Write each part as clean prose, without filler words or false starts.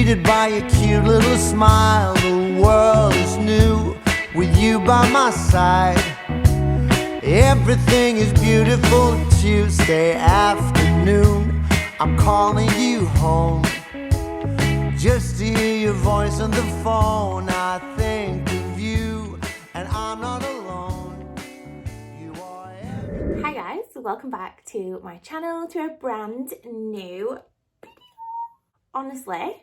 greeted by a cute little smile. The world is new with you by my side. Everything is beautiful Tuesday afternoon. I'm calling you home just to hear your voice on the phone. I think of you and I'm not alone. You are everything. Hi guys, welcome back to my channel, to a brand new video.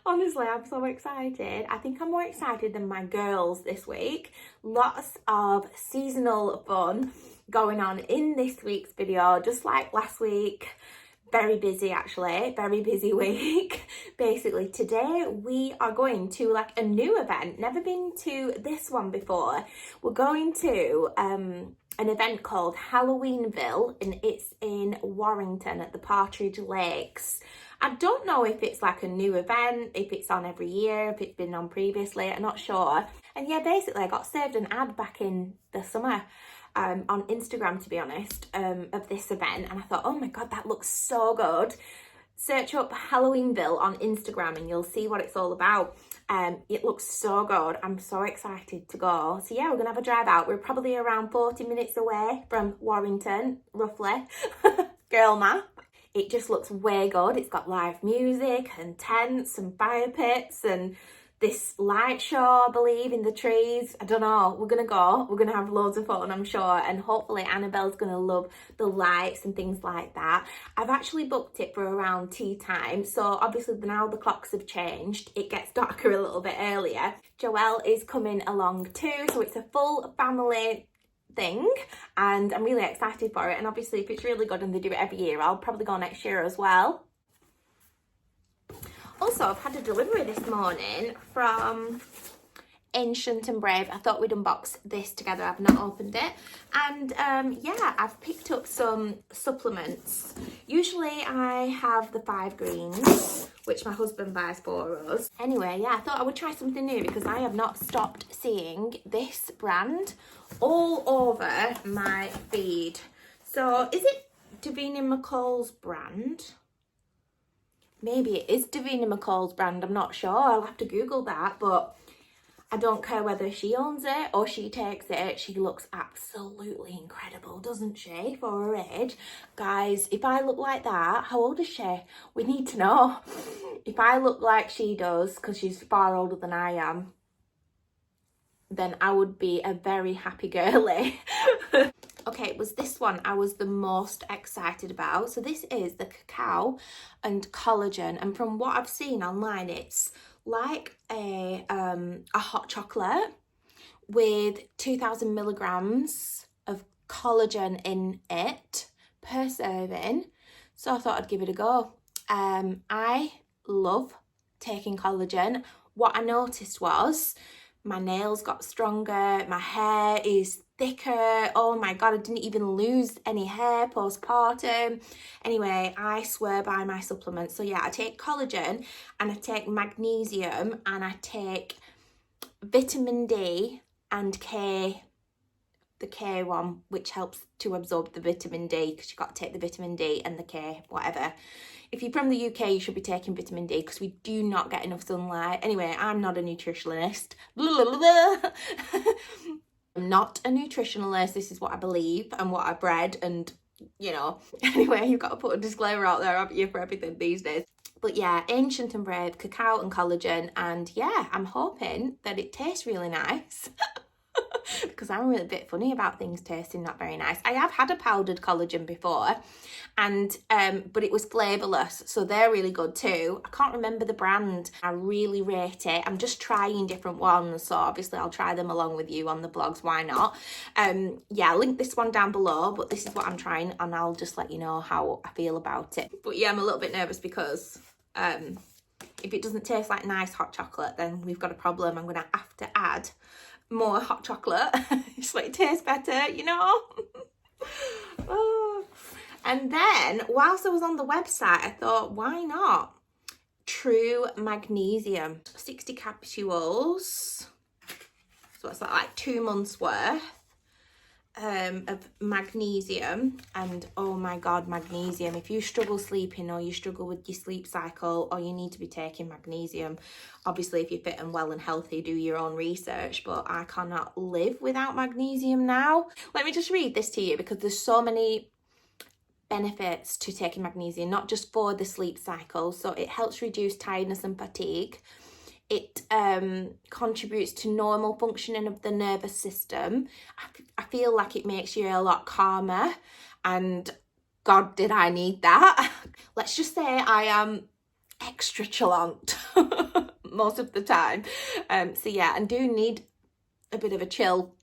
Honestly, I'm so excited. I think I'm more excited than my girls this week. Lots of seasonal fun going on in this week's video, just like last week. Very busy actually, very busy week. Basically today we are going to like a new event, never been to this one before. We're going to an event called Halloweenville, and it's in Warrington at the Partridge Lakes. I don't know if it's like a new event, if it's on every year, if it's been on previously, I'm not sure. And yeah, basically I got served an ad back in the summer on Instagram, to be honest, of this event, and I thought, oh my god, that looks so good. Search up Halloweenville on Instagram and you'll see what it's all about. It looks so good. I'm so excited to go. So yeah, we're gonna have a drive out. We're probably around 40 minutes away from Warrington, roughly. Girl math. It just looks way good. It's got live music and tents and fire pits and this light show, I believe, in the trees. I don't know. We're gonna go. We're gonna have loads of fun, I'm sure. And hopefully Annabelle's gonna love the lights and things like that. I've actually booked it for around tea time. So obviously now the clocks have changed. It gets darker a little bit earlier. Joelle is coming along too. So it's a full family thing and I'm really excited for it. And obviously if it's really good and they do it every year, I'll probably go next year as well. Also, I've had a delivery this morning from Ancient and Brave. I thought we'd unbox this together. I've not opened it. And yeah, I've picked up some supplements. Usually I have the 5 greens, which my husband buys for us. Anyway, yeah, I thought I would try something new because I have not stopped seeing this brand all over my feed. So is it Davina McCall's brand? Maybe it is Davina McCall's brand, I'm not sure. I'll have to Google that, but I don't care whether she owns it or she takes it. She looks absolutely incredible, doesn't she, for her age? Guys, if I look like that, how old is she? We need to know. If I look like she does, because she's far older than I am, then I would be a very happy girly. Okay, it was this one I was the most excited about. So this is the cacao and collagen, and from what I've seen online, it's like a hot chocolate with 2,000 milligrams of collagen in it per serving. So I thought I'd give it a go. I love taking collagen. What I noticed was my nails got stronger, my hair is thicker. Oh my god, I didn't even lose any hair postpartum. Anyway, I swear by my supplements. So yeah, I take collagen and I take magnesium and I take vitamin D and K, the K one, which helps to absorb the vitamin D, because you've got to take the vitamin D and the K, whatever. If you're from the UK, you should be taking vitamin D because we do not get enough sunlight. Anyway, I'm not a nutritionist. I'm not a nutritionalist. This is what I believe and what I've read, and you know. Anyway, you've got to put a disclaimer out there, haven't you, for everything these days. But yeah, Ancient and Brave, cacao and collagen, and yeah, I'm hoping that it tastes really nice. Because I'm really a bit funny about things tasting not very nice. I have had a powdered collagen before, and but it was flavourless, so they're really good too. I can't remember the brand. I really rate it. I'm just trying different ones, so obviously I'll try them along with you on the blogs, why not? Yeah, I'll link this one down below, but this is what I'm trying, and I'll just let you know how I feel about it. But yeah, I'm a little bit nervous because if it doesn't taste like nice hot chocolate, then we've got a problem. I'm gonna have to add more hot chocolate just so it tastes better, you know. Oh. And then whilst I was on the website, I thought, why not True Magnesium, 60 capsules, so it's like 2 months worth, of magnesium, and oh my god, magnesium, if you struggle sleeping or you struggle with your sleep cycle, or you need to be taking magnesium, obviously if you're fit and well and healthy, do your own research, but I cannot live without magnesium now. Let me just read this to you, because there's so many benefits to taking magnesium, not just for the sleep cycle. So it helps reduce tiredness and fatigue. It contributes to normal functioning of the nervous system. I feel like it makes you a lot calmer, and God, did I need that. Let's just say I am extra chalant most of the time. So yeah, and do need a bit of a chill,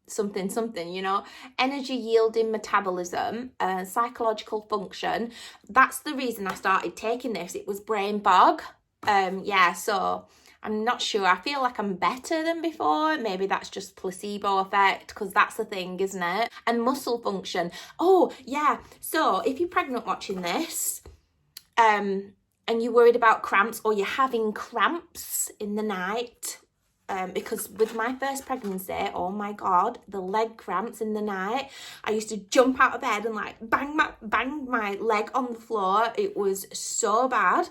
something, you know. Energy yielding metabolism, psychological function. That's the reason I started taking this. It was brain fog. Yeah, so I'm not sure. I feel like I'm better than before. Maybe that's just placebo effect, because that's the thing, isn't it? And muscle function. Oh, yeah. So if you're pregnant watching this, and you're worried about cramps, or you're having cramps in the night, because with my first pregnancy, oh my god, the leg cramps in the night, I used to jump out of bed and like bang my leg on the floor. It was so bad.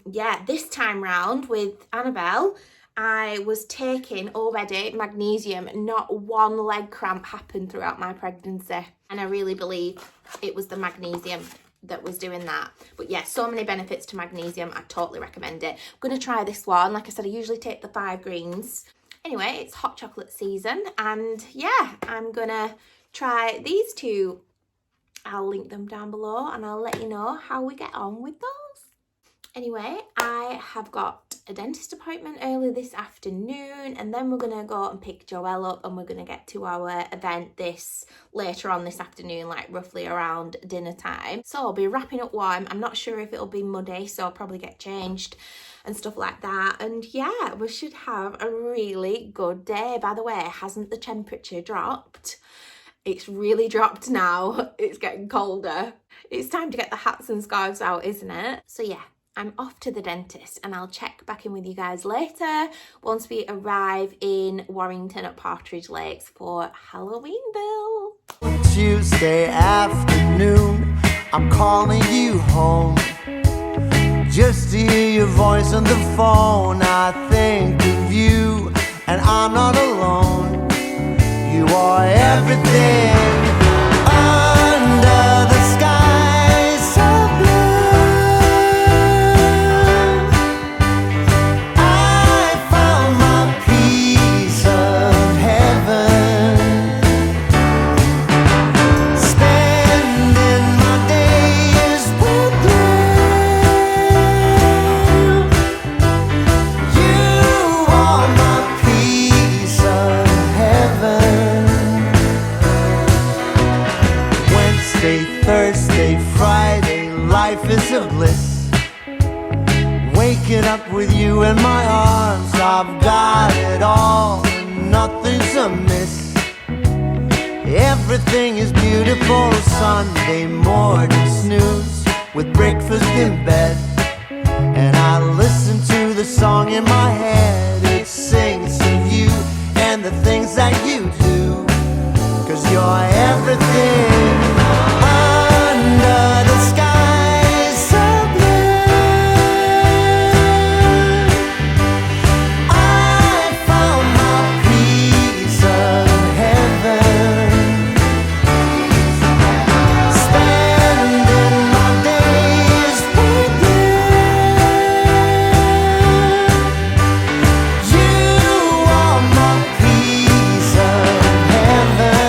Yeah, this time round with Annabelle, I was taking already magnesium. Not one leg cramp happened throughout my pregnancy, and I really believe it was the magnesium that was doing that. But yeah, so many benefits to magnesium. I totally recommend it. I'm gonna try this one. Like I said, I usually take the 5 greens. Anyway, it's hot chocolate season, and yeah, I'm gonna try these two. I'll link them down below, and I'll let you know how we get on with those. Anyway, I have got a dentist appointment early this afternoon, and then we're gonna go and pick Joelle up, and we're gonna get to our event later on this afternoon, like roughly around dinner time. So I'll be wrapping up warm. I'm not sure if it'll be muddy, so I'll probably get changed and stuff like that. And yeah, we should have a really good day. By the way, hasn't the temperature dropped? It's really dropped now. It's getting colder. It's time to get the hats and scarves out, isn't it? So yeah, I'm off to the dentist, and I'll check back in with you guys later once we arrive in Warrington at Partridge Lakes for Halloweenville. Tuesday afternoon, I'm calling you home just to hear your voice on the phone. I think of you, and I'm not alone. You are everything under the sky so blue. I found my piece of heaven, spending my days with you. You are my piece of heaven. Wednesday, Thursday, Friday, life is a bliss. Waking up with you in my arms, I've got it all, and nothing's amiss. Everything is beautiful. Sunday morning snooze with breakfast in bed, and I listen to the song in my head. It sings of you and the things that you do, 'cause you're everything under the sky so blue. I found my piece of heaven, spending my days with you. You are my piece of heaven.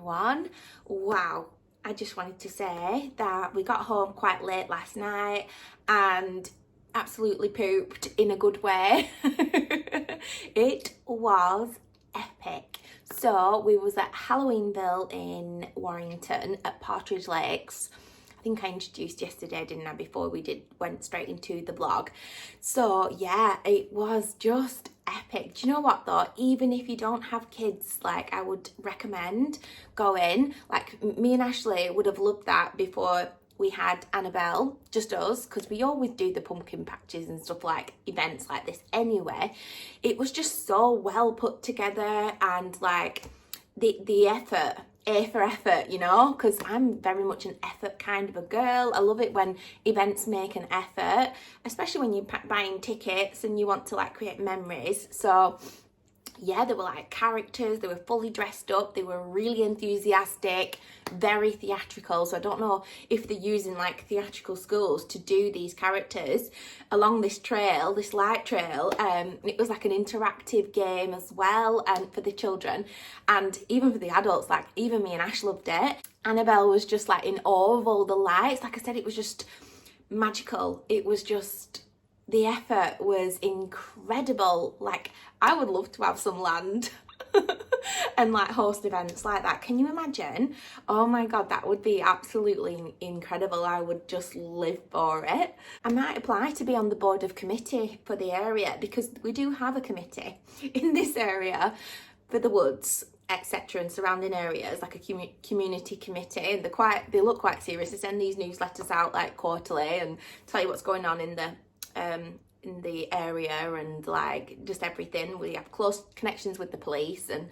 everyone. Wow, I just wanted to say that we got home quite late last night and absolutely pooped in a good way. It was epic. So we was at Halloweenville in Warrington at Partridge Lakes. I think I introduced yesterday, didn't I, before we went straight into the vlog. So yeah, it was just epic. Do you know what though, even if you don't have kids, like, I would recommend going. Like, me and Ashley would have loved that before we had Annabelle, just us, because we always do the pumpkin patches and stuff, like events like this anyway. It was just so well put together, and like the effort, A for effort, you know, because I'm very much an effort kind of a girl. I love it when events make an effort, especially when you're buying tickets and you want to like create memories. So yeah, there were like characters, they were fully dressed up, they were really enthusiastic, very theatrical. So I don't know if they're using like theatrical schools to do these characters along this trail, this light trail. It was like an interactive game as well, and for the children and even for the adults. Like, even me and Ash loved it. Annabelle was just like in awe of all the lights. Like I said, it was just magical. It was just, the effort was incredible. Like, I would love to have some land and like host events like that. Can you imagine? Oh my god, that would be absolutely incredible. I would just live for it. I might apply to be on the board of committee for the area, because we do have a committee in this area for the woods, etc., and surrounding areas, like a community committee. And they look quite serious. They send these newsletters out like quarterly and tell you what's going on in the area and like just everything. We have close connections with the police and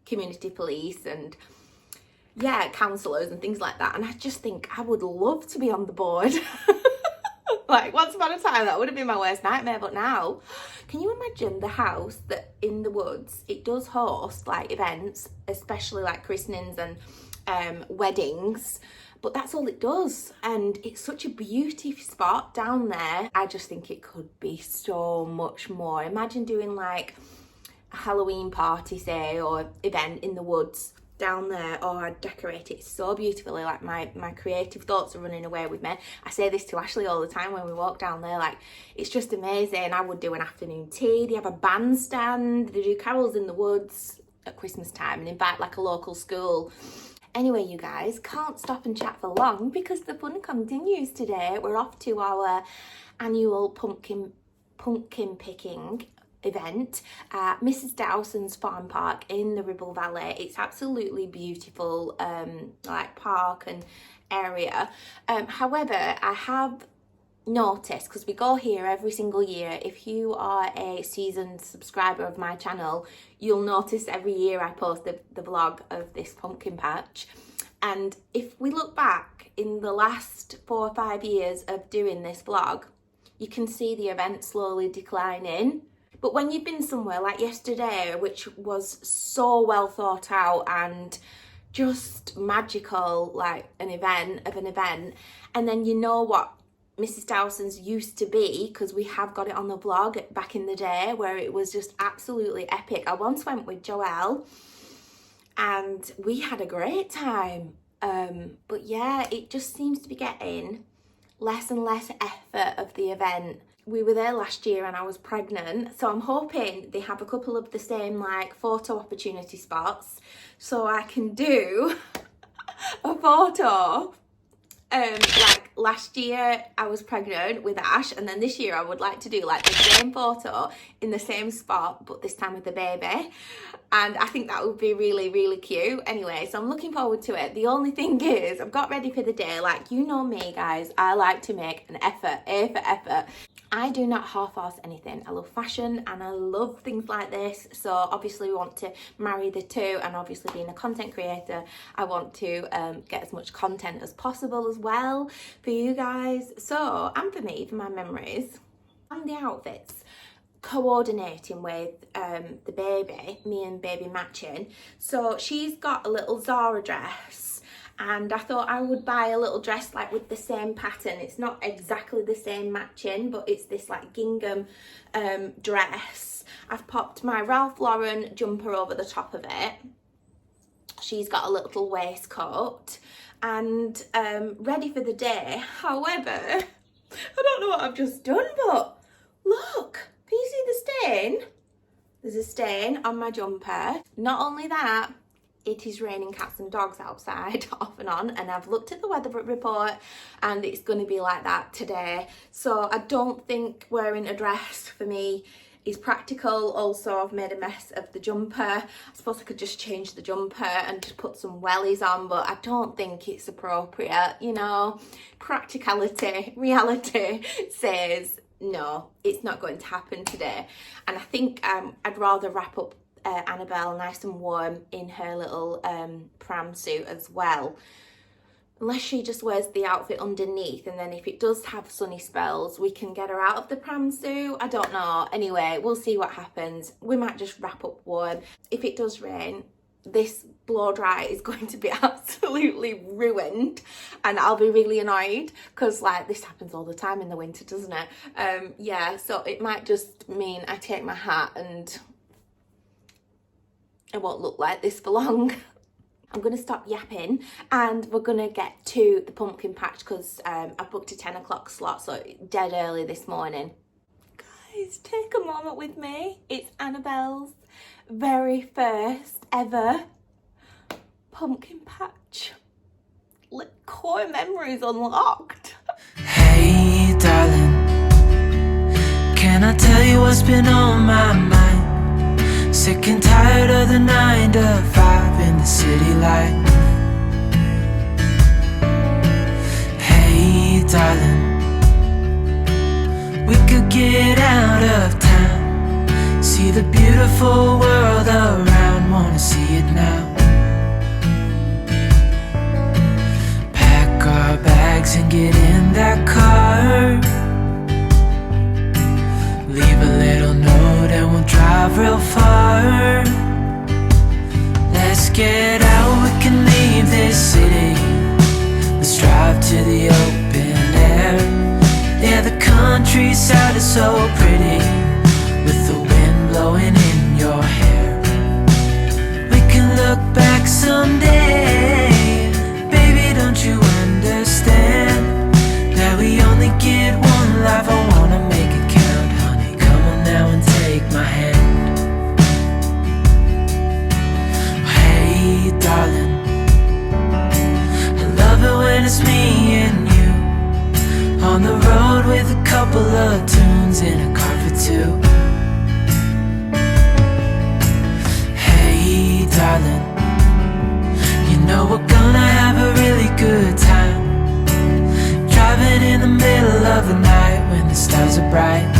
community police and yeah, councillors and things like that. And I just think I would love to be on the board. Like, once upon a time that would have been my worst nightmare, but now, can you imagine the house that in the woods, it does host like events, especially like christenings and weddings, but that's all it does. And it's such a beauty spot down there. I just think it could be so much more. Imagine doing like a Halloween party, say, or event in the woods down there. Oh, I'd decorate it so beautifully. Like, my creative thoughts are running away with me. I say this to Ashley all the time when we walk down there. Like, it's just amazing. I would do an afternoon tea. They have a bandstand. They do carols in the woods at Christmas time and invite like a local school. Anyway, you guys, can't stop and chat for long because the fun continues today. We're off to our annual pumpkin picking event at Mrs. Dowson's farm park in the Ribble Valley. It's absolutely beautiful, like park and area. However, I have noticed, because we go here every single year, if you are a seasoned subscriber of my channel, you'll notice every year I post the vlog of this pumpkin patch. And if we look back in the last 4 or 5 years of doing this vlog, you can see the event slowly declining. But when you've been somewhere like yesterday, which was so well thought out and just magical, like an event, and then you know what Mrs. Dowson's used to be, because we have got it on the vlog back in the day, where it was just absolutely epic. I once went with Joelle and we had a great time. But yeah, it just seems to be getting less and less effort of the event. We were there last year and I was pregnant, so I'm hoping they have a couple of the same like photo opportunity spots so I can do a photo. Like last year I was pregnant with Ash, and then this year I would like to do like the same photo in the same spot, but this time with the baby. And I think that would be really, really cute. Anyway, so I'm looking forward to it. The only thing is, I've got ready for the day. Like, you know me, guys, I like to make an effort, A for effort. I do not half-ass anything. I love fashion and I love things like this. So obviously we want to marry the two, and obviously being a content creator, I want to get as much content as possible as well for you guys. So, and for me, for my memories, and the outfits, coordinating with the baby, me and baby matching. So she's got a little Zara dress, and I thought I would buy a little dress like with the same pattern. It's not exactly the same matching, but it's this like gingham dress. I've popped my Ralph Lauren jumper over the top of it. She's got a little waistcoat and ready for the day. However, I don't know what I've just done, but look, can you see the stain? There's a stain on my jumper. Not only that, it is raining cats and dogs outside off and on, and I've looked at the weather report and it's going to be like that today. So I don't think wearing a dress for me is practical. Also, I've made a mess of the jumper. I suppose I could just change the jumper and just put some wellies on, but I don't think it's appropriate, you know. Practicality, reality says no, it's not going to happen today. And I think I'd rather wrap up Annabelle nice and warm in her little pram suit as well, unless she just wears the outfit underneath, and then if it does have sunny spells we can get her out of the pram suit. I don't know. Anyway, we'll see what happens. We might just wrap up warm. If it does rain, this blow dry is going to be absolutely ruined and I'll be really annoyed because like this happens all the time in the winter, doesn't it? Yeah, so it might just mean I take my hat and it won't look like this for long. I'm going to stop yapping and we're going to get to the pumpkin patch because I booked a 10 o'clock slot, so dead early this morning. Guys, take a moment with me. It's Annabelle's very first ever pumpkin patch. Core memories unlocked. Hey darling, can I tell you what's been on my mind? Sick and tired of the 9 to 5 in the city life. Hey darling, we could get out of town, see the beautiful world around, wanna see it now. Pack our bags and get in that car, leave a little note and we'll drive real far. Let's get out, we can leave this city. Let's drive to the open air. Yeah, the countryside is so pretty, with the wind blowing in your hair. We can look back someday. Baby, don't you understand that we only get one life? I wanna make it count, honey. Come on now and take my hand. Hey darling, I love it when it's me and you, on the road with a couple of tunes in a car for two. Hey darling, you know we're gonna have a really good time, driving in the middle of the night when the stars are bright.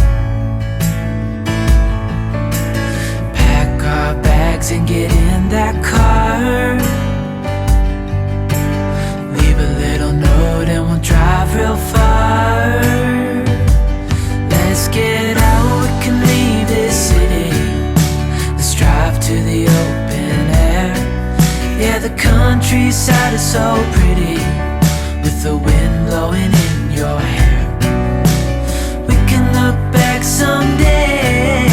Pack our bags and get in that car, leave a little note and we'll drive real far. Let's get out, we can leave this city. Let's drive to the open air. Yeah, the countryside is so pretty, with the wind blowing in your hair. We can look back someday.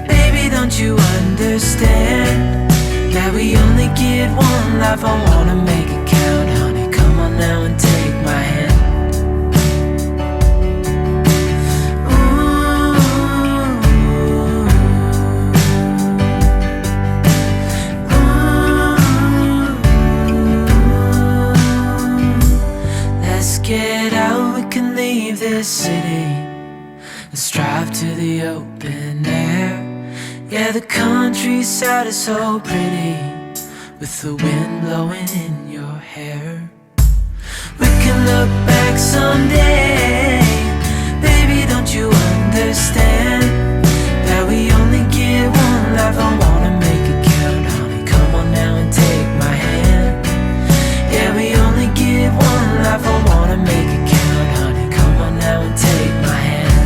Baby, don't you understand that we only get one life? I wanna make it count, honey. Come on now and take my hand. Get out, we can leave this city. Let's drive to the open air. Yeah, the countryside is so pretty, with the wind blowing in your hair. We can look back someday. Baby, don't you understand that we only get one life? I wanna make it count, honey. Come on now and take my hand. Yeah, we only get one life. I wanna make it count, honey. Come on now and take my hand.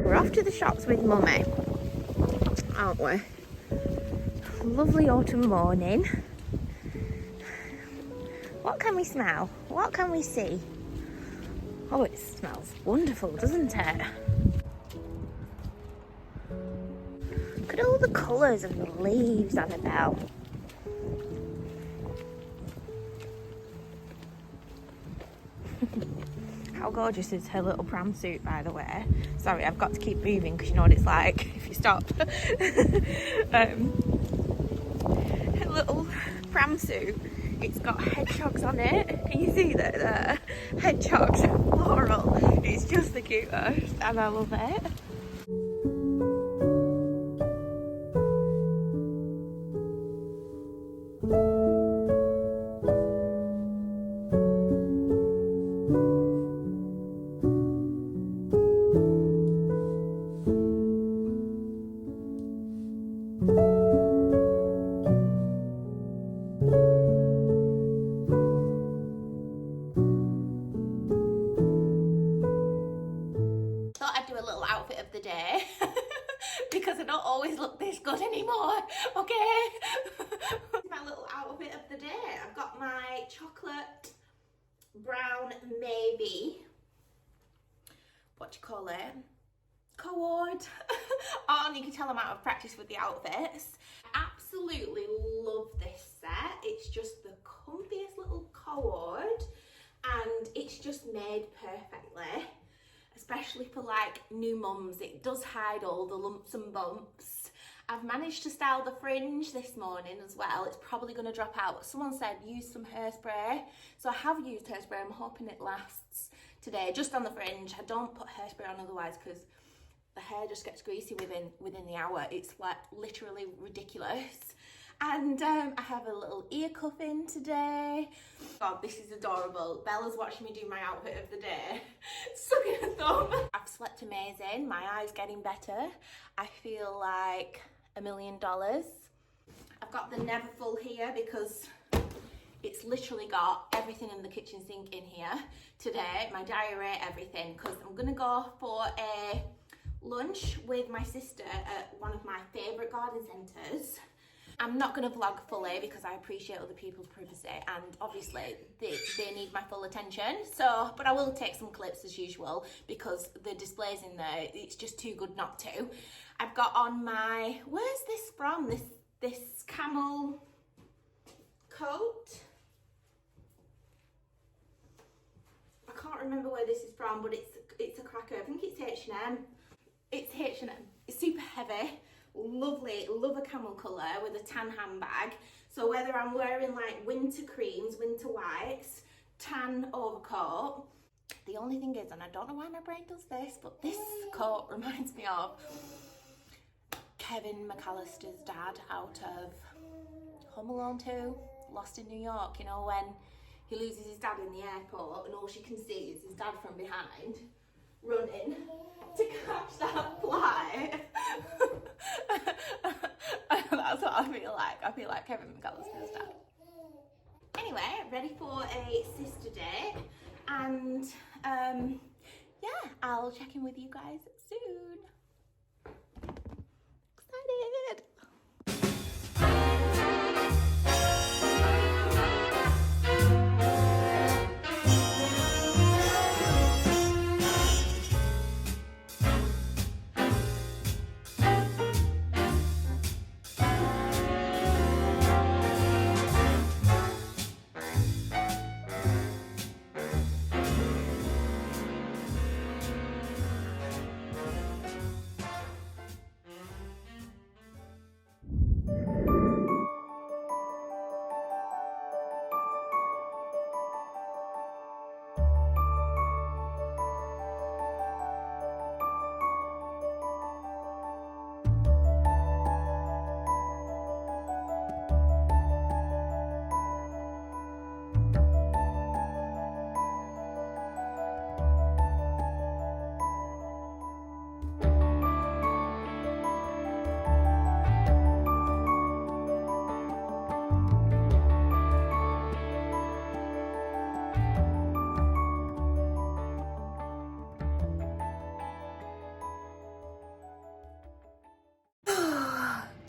We're off to the shops with Mummy, aren't we? Lovely autumn morning. What can we smell? What can we see? Oh, it smells wonderful, doesn't it? Look at all the colours of the leaves, Annabelle. How gorgeous is her little pram suit, by the way? Sorry, I've got to keep moving because you know what it's like if you stop. Her little pram suit, it's got hedgehogs on it. Can you see that there? Hedgehogs, plural. It's just the cutest and I love it. Thought I'd do a little outfit of the day because I don't always look this good anymore, okay? My little outfit of the day. I've got my chocolate brown maybe, what do you call it? Cord. On, you can tell I'm out of practice with the outfits. Absolutely love this set. It's just the comfiest little cord and it's just made perfectly. Especially for like new mums, it does hide all the lumps and bumps. I've managed to style the fringe this morning as well. It's probably going to drop out. Someone said use some hairspray, so I have used hairspray. I'm hoping it lasts today, just on the fringe. I don't put hairspray on otherwise because the hair just gets greasy within the hour. It's like literally ridiculous. And I have a little ear cuff in today. God, this is adorable. Bella's watching me do my outfit of the day. Sucking a thumb. I've slept amazing. My eye's getting better. I feel like $1 million. I've got the Neverfull here because it's literally got everything in the kitchen sink in here today. My diary, everything, because I'm gonna go for a lunch with my sister at one of my favourite garden centres. I'm not going to vlog fully because I appreciate other people's privacy and obviously they need my full attention. So, but I will take some clips as usual because the display's in there. It's just too good not to. I've got on my, where's this from? This camel coat. I can't remember where this is from, but it's a cracker. I think it's H&M. It's H&M. It's super heavy. Lovely, love a camel colour with a tan handbag. So whether I'm wearing like winter creams, winter whites, tan overcoat. The only thing is, and I don't know why my brain does this, but this coat reminds me of Kevin McAllister's dad out of Home Alone 2, Lost in New York. You know, when he loses his dad in the airport and all she can see is his dad from behind running to catch that flight. That's what I feel like. I feel like Kevin McAllister's dad. Anyway, ready for a sister date, and yeah, I'll check in with you guys soon. Excited.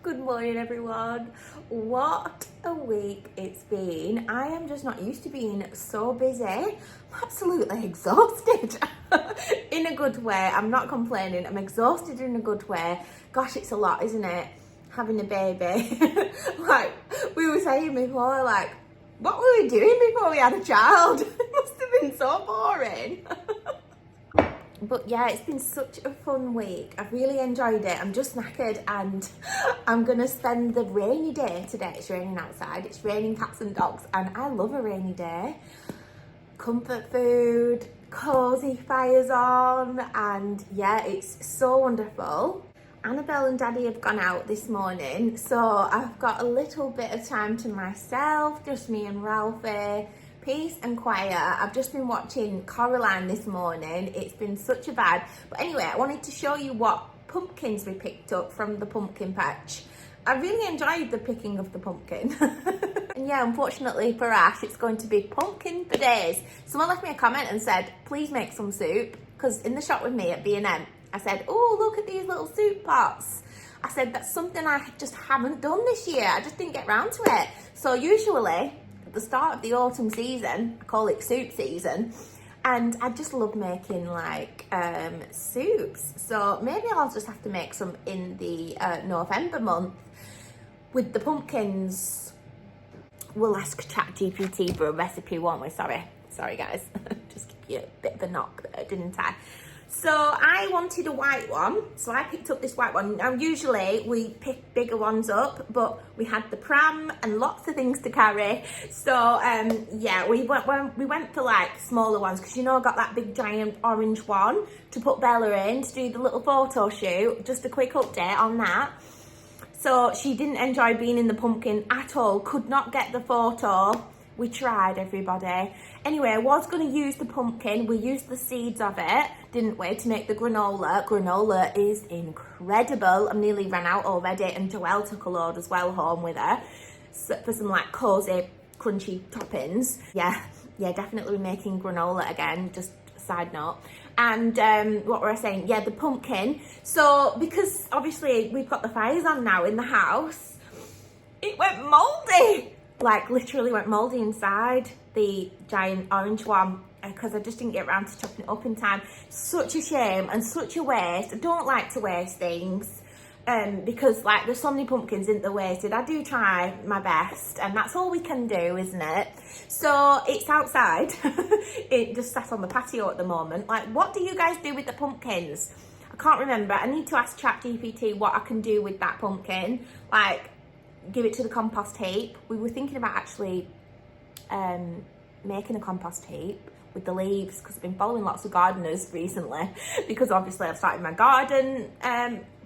Good morning everyone. What a week it's been. I am just not used to being so busy. I'm absolutely exhausted. in a good way. I'm not complaining. I'm exhausted in a good way. Gosh, it's a lot, isn't it? Having a baby. Like we were saying before, like, what were we doing before we had a child? It must have been so boring. But yeah, it's been such a fun week. I've really enjoyed it. I'm just knackered and I'm gonna spend the rainy day today. It's raining outside, it's raining cats and dogs, and I love a rainy day. Comfort food, cozy fires on, and yeah, it's so wonderful. Annabelle and Daddy have gone out this morning, so I've got a little bit of time to myself, just me and Ralphie. Peace and quiet. I've just been watching Coraline this morning. It's been such a vibe. But anyway, I wanted to show you what pumpkins we picked up from the pumpkin patch. I really enjoyed the picking of the pumpkin. And yeah, unfortunately for Ash, it's going to be pumpkin for days. Someone left me a comment and said, please make some soup. Because in the shop with me at B&M, I said, oh, look at these little soup pots. I said, that's something I just haven't done this year. I just didn't get round to it. So usually, the start of the autumn season, I call it soup season, and I just love making like soups. So maybe I'll just have to make some in the November month with the pumpkins. We'll ask ChatGPT for a recipe, won't we? Sorry guys. Just give you a bit of a knock there, didn't I? So I wanted a white one, so I picked up this white one. Now usually we pick bigger ones up, but we had the pram and lots of things to carry. So yeah, we went for like smaller ones, because you know I got that big giant orange one to put Bella in to do the little photo shoot. Just a quick update on that. So she didn't enjoy being in the pumpkin at all, could not get the photo. We tried, everybody. Anyway, I was going to use the pumpkin. We used the seeds of it, didn't we, to make the granola. Granola is incredible. I'm nearly ran out already, and Joelle took a load as well home with her for some like cozy, crunchy toppings. Yeah, definitely making granola again, just a side note. And what were I saying? Yeah, the pumpkin. So, because obviously we've got the fires on now in the house, it went mouldy. Like literally went mouldy inside the giant orange one, because I just didn't get around to chopping it up in time. Such a shame and such a waste. I don't like to waste things, because like there's so many pumpkins in the wasted. I do try my best, and that's all we can do, isn't it? So it's outside. It just sat on the patio at the moment. Like, what do you guys do with the pumpkins? I can't remember. I need to ask ChatGPT what I can do with that pumpkin. Like, give it to the compost heap. We were thinking about actually making a compost heap with the leaves, because I've been following lots of gardeners recently, because obviously I've started my garden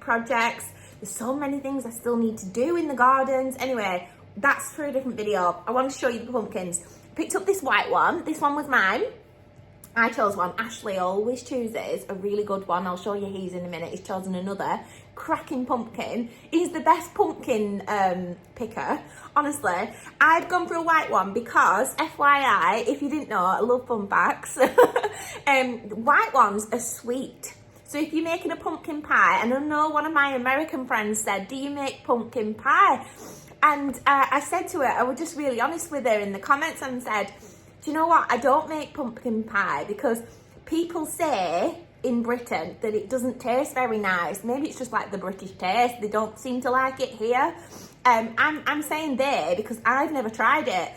projects. There's so many things I still need to do in the gardens. Anyway, that's for a different video. I want to show you the pumpkins. Picked up this white one. This one was mine. I chose one. Ashley always chooses a really good one. I'll show you his in a minute. He's chosen another cracking pumpkin. He's the best pumpkin picker, honestly. I've gone for a white one because, FYI, if you didn't know, I love fun facts. White ones are sweet. So if you're making a pumpkin pie, and I know one of my American friends said, do you make pumpkin pie? And I said to her, I was just really honest with her in the comments and said, do you know what? I don't make pumpkin pie because people say in Britain that it doesn't taste very nice. Maybe it's just like the British taste. They don't seem to like it here. I'm saying they because I've never tried it.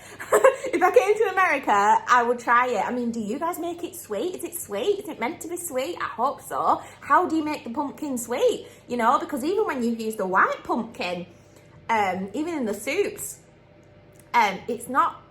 If I came to America, I would try it. I mean, do you guys make it sweet? Is it sweet? Is it meant to be sweet? I hope so. How do you make the pumpkin sweet? You know, because even when you use the white pumpkin, even in the soups, it's not,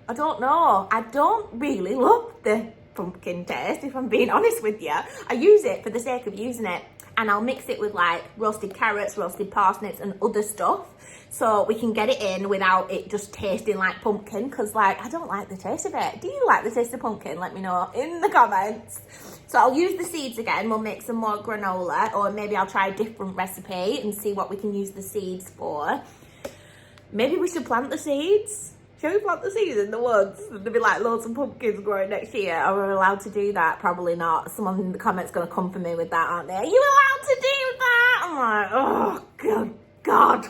I don't know. I don't really love the pumpkin taste, if I'm being honest with you. I use it for the sake of using it, and I'll mix it with like roasted carrots, roasted parsnips and other stuff, so we can get it in without it just tasting like pumpkin, because like I don't like the taste of it. Do you like the taste of pumpkin? Let me know in the comments. So I'll use the seeds again. We'll make some more granola, or maybe I'll try a different recipe and see what we can use the seeds for. Maybe we should plant the seeds. Shall we plant the seeds in the woods? There'll be like loads of pumpkins growing next year. Are we allowed to do that? Probably not. Someone in the comments going to come for me with that, aren't they? Are you allowed to do that? I'm like, oh, good God.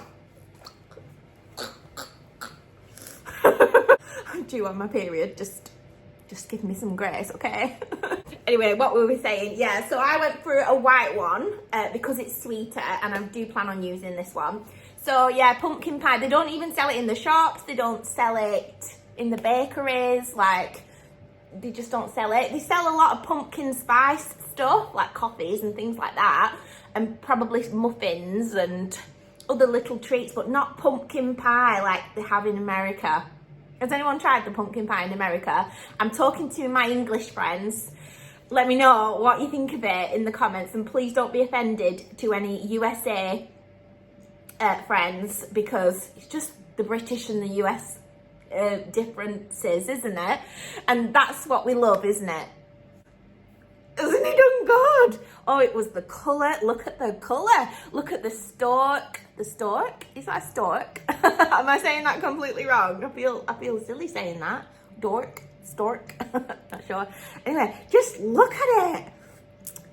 I'm due on my period. Just give me some grace, okay? Anyway, what we were saying, yeah, so I went for a white one because it's sweeter, and I do plan on using this one. So yeah, pumpkin pie, they don't even sell it in the shops, they don't sell it in the bakeries, like, they just don't sell it. They sell a lot of pumpkin spice stuff, like coffees and things like that, and probably muffins and other little treats, but not pumpkin pie like they have in America. Has anyone tried the pumpkin pie in America? I'm talking to my English friends. Let me know what you think of it in the comments, and please don't be offended to any USA friends, because it's just the British and the US differences, isn't it? And that's what we love, isn't it? Isn't it done good? Oh, it was the colour. Look at the colour. Look at the stork. The stork? Is that a stork? Am I saying that completely wrong? I feel silly saying that. Dork. Stork. Not sure. Anyway, just look at it.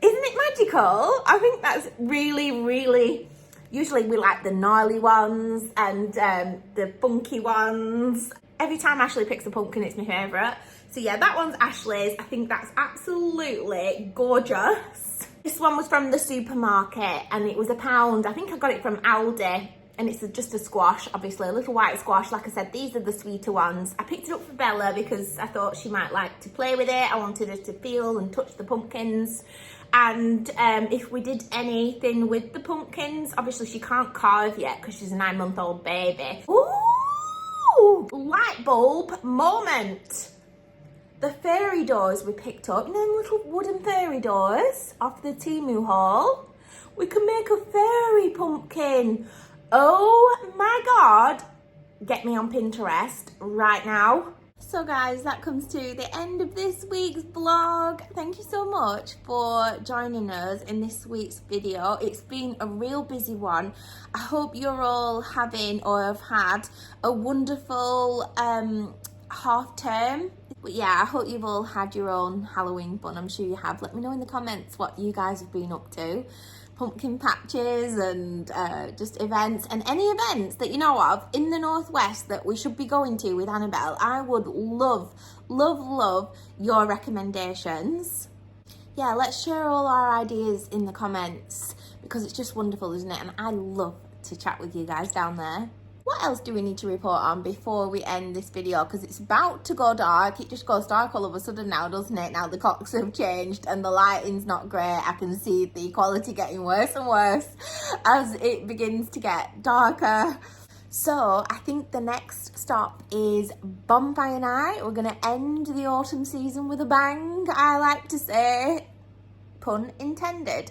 Isn't it magical? I think that's really, really... Usually we like the gnarly ones and the funky ones. Every time Ashley picks a pumpkin, it's my favourite. So yeah, that one's Ashley's. I think that's absolutely gorgeous. This one was from the supermarket and it was £1. I think I got it from Aldi, and it's just a squash, obviously, a little white squash. Like I said, these are the sweeter ones. I picked it up for Bella because I thought she might like to play with it. I wanted her to feel and touch the pumpkins. And if we did anything with the pumpkins, obviously she can't carve yet because she's a 9-month-old baby. Ooh, light bulb moment. The fairy doors we picked up, you know, them little wooden fairy doors off the Temu haul. We can make a fairy pumpkin. Oh my God. Get me on Pinterest right now. So guys, that comes to the end of this week's vlog. Thank you so much for joining us in this week's video. It's been a real busy one. I hope you're all having or have had a wonderful half term. But yeah, I hope you've all had your own Halloween fun. I'm sure you have. Let me know in the comments what you guys have been up to. Pumpkin patches and just events, and any events that you know of in the northwest that we should be going to with Annabelle. I would love your recommendations. Yeah, let's share all our ideas in the comments, because it's just wonderful, isn't it? And I love to chat with you guys down there. What else do we need to report on before we end this video? Because it's about to go dark. It just goes dark all of a sudden now, doesn't it? Now the clocks have changed and the lighting's not great. I can see the quality getting worse and worse as it begins to get darker. So I think the next stop is bonfire night. We're going to end the autumn season with a bang, I like to say. Pun intended.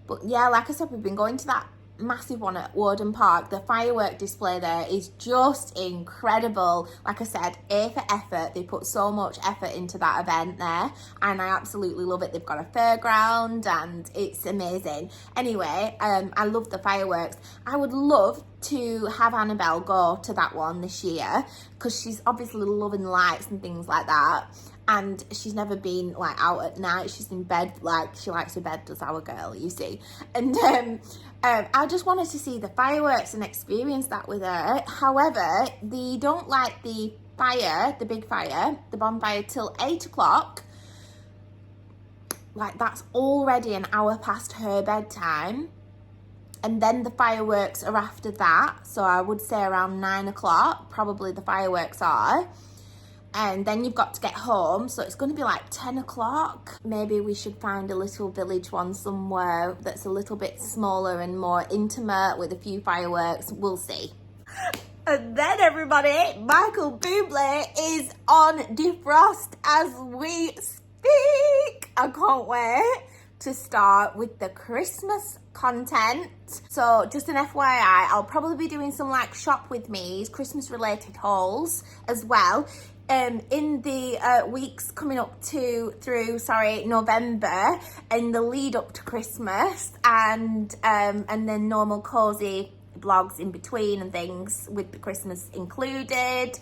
But yeah, like I said, we've been going to that massive one at Warden Park. The firework display there is just incredible. Like I said, A for effort. They put so much effort into that event there, and I absolutely love it. They've got a fairground and it's amazing. Anyway, I love the fireworks. I would love to have Annabelle go to that one this year, because she's obviously loving lights and things like that, and she's never been like out at night. She's in bed, like she likes her bed, does our girl, you see. And I just wanted to see the fireworks and experience that with her. However, they don't like the fire, the big fire, the bonfire, till 8 o'clock. Like, that's already an hour past her bedtime. And then the fireworks are after that. So I would say around 9 o'clock, probably the fireworks are. And then you've got to get home, so it's going to be like 10 o'clock. Maybe we should find a little village one somewhere that's a little bit smaller and more intimate with a few fireworks. We'll see. And then, everybody, Michael Bublé is on defrost as we speak. I can't wait to start with the Christmas content. So just an FYI, I'll probably be doing some like shop with me's, Christmas related hauls as well. In the weeks coming up through November, and the lead up to Christmas, and then normal cozy vlogs in between and things with the Christmas included.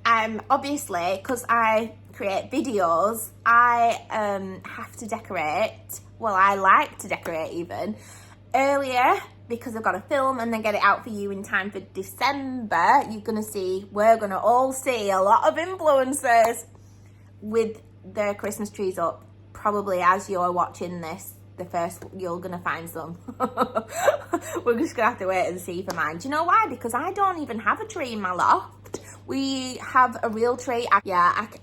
Obviously, because I create videos, I have to decorate. Well, I like to decorate even earlier, because I've got to film and then get it out for you in time for December. We're gonna all see a lot of influencers with their Christmas trees up probably as you're watching this, the first you're gonna find some. We're just gonna have to wait and see for mine. Do you know why? Because I don't even have a tree in my loft. We have a real tree. I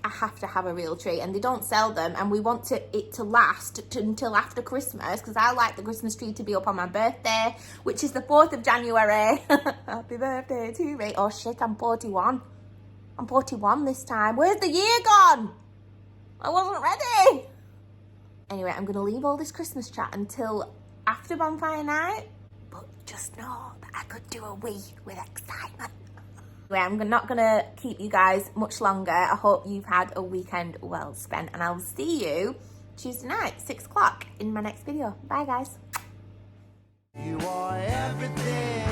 have to have a real tree, and they don't sell them, and we want it to last until after Christmas, because I like the Christmas tree to be up on my birthday, which is the 4th of January. Happy birthday to me. Oh shit, I'm 41. I'm 41 this time. Where's the year gone? I wasn't ready. Anyway, I'm going to leave all this Christmas chat until after bonfire night, but just know that I could do a wee with excitement. Anyway, I'm not going to keep you guys much longer. I hope you've had a weekend well spent, and I'll see you Tuesday night, 6 o'clock, in my next video. Bye, guys. You are everything